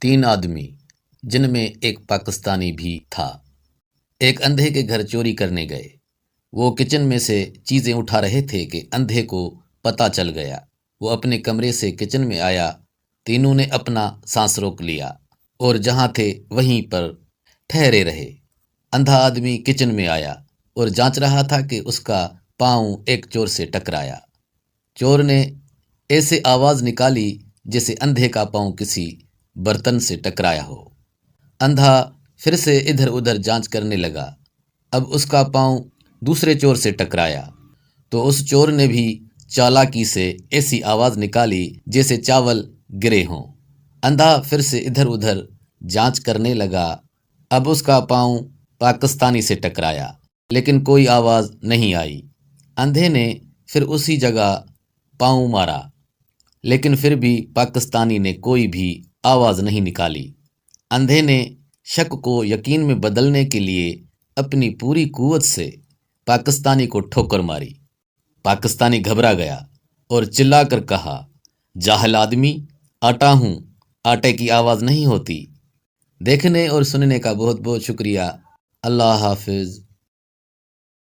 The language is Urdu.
3 آدمی جن میں ایک پاکستانی بھی تھا ایک اندھے کے گھر چوری کرنے گئے۔ وہ کچن میں سے چیزیں اٹھا رہے تھے کہ اندھے کو پتہ چل گیا۔ وہ اپنے کمرے سے کچن میں آیا۔ تینوں نے اپنا سانس روک لیا اور جہاں تھے وہیں پر ٹھہرے رہے۔ اندھا آدمی کچن میں آیا اور جانچ رہا تھا کہ اس کا پاؤں ایک چور سے ٹکرایا۔ چور نے ایسے آواز نکالی جیسے اندھے کا پاؤں کسی برتن سے ٹکرایا ہو۔ اندھا پھر سے ادھر ادھر جانچ کرنے لگا۔ اب اس کا پاؤں دوسرے چور سے ٹکرایا تو اس چور نے بھی چالاکی سے ایسی آواز نکالی جیسے چاول گرے ہوں۔ اندھا پھر سے ادھر ادھر جانچ کرنے لگا۔ اب اس کا پاؤں پاکستانی سے ٹکرایا لیکن کوئی آواز نہیں آئی۔ اندھے نے پھر اسی جگہ پاؤں مارا لیکن پھر بھی پاکستانی نے کوئی بھی آواز نہیں نکالی۔ اندھے نے شک کو یقین میں بدلنے کے لیے اپنی پوری قوت سے پاکستانی کو ٹھوکر ماری۔ پاکستانی گھبرا گیا اور چلا کر کہا، جاہل آدمی، آٹا ہوں، آٹے کی آواز نہیں ہوتی۔ دیکھنے اور سننے کا بہت بہت شکریہ۔ اللہ حافظ۔